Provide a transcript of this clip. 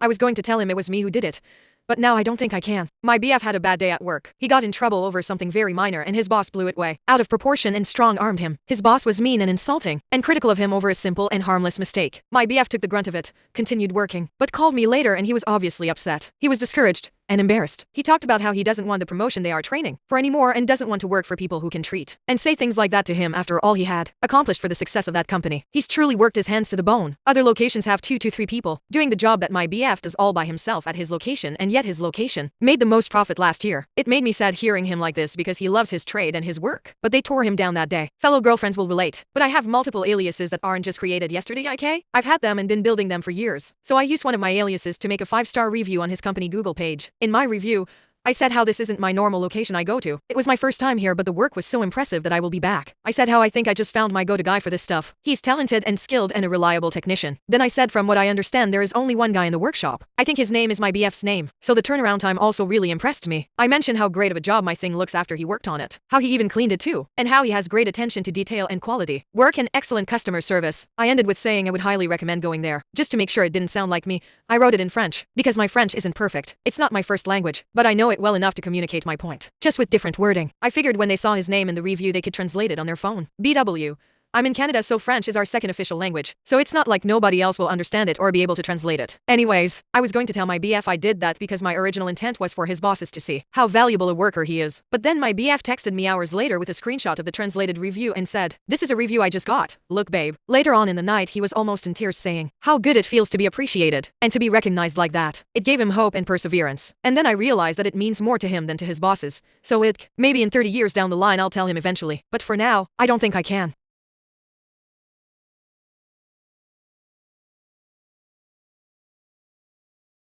I was going to tell him it was me who did it. But now I don't think I can. My BF had a bad day at work. He got in trouble over something very minor and his boss blew it way out of proportion and strong-armed him. His boss was mean and insulting, and critical of him over a simple and harmless mistake. My BF took the grunt of it, continued working, but called me later and he was obviously upset. He was discouraged and embarrassed. He talked about how he doesn't want the promotion they are training for anymore and doesn't want to work for people who can treat and say things like that to him after all he had accomplished for the success of that company. He's truly worked his hands to the bone. Other locations have 2 to 3 people doing the job that my BF does all by himself at his location, and yet his location made the most profit last year. It made me sad hearing him like this because he loves his trade and his work, but they tore him down that day. Fellow girlfriends will relate, but I have multiple aliases that aren't just created yesterday, okay? I've had them and been building them for years. So I use one of my aliases to make a 5-star review on his company Google page. In my review, I said how this isn't my normal location I go to. It was my first time here, but the work was so impressive that I will be back. I said how I think I just found my go-to guy for this stuff. He's talented and skilled and a reliable technician. Then I said from what I understand there is only one guy in the workshop. I think his name is my BF's name. So the turnaround time also really impressed me. I mentioned how great of a job my thing looks after he worked on it. How he even cleaned it too. And how he has great attention to detail and quality work and excellent customer service. I ended with saying I would highly recommend going there. Just to make sure it didn't sound like me, I wrote it in French. Because my French isn't perfect. It's not my first language, but I know it well enough to communicate my point, just with different wording. I figured when they saw his name in the review they could translate it on their phone. BW. I'm in Canada, so French is our second official language, so it's not like nobody else will understand it or be able to translate it. Anyways, I was going to tell my BF I did that because my original intent was for his bosses to see how valuable a worker he is. But then my BF texted me hours later with a screenshot of the translated review and said, "This is a review I just got. Look, babe." Later on in the night he was almost in tears saying how good it feels to be appreciated and to be recognized like that. It gave him hope and perseverance. And then I realized that it means more to him than to his bosses. So maybe in 30 years down the line I'll tell him eventually. But for now, I don't think I can.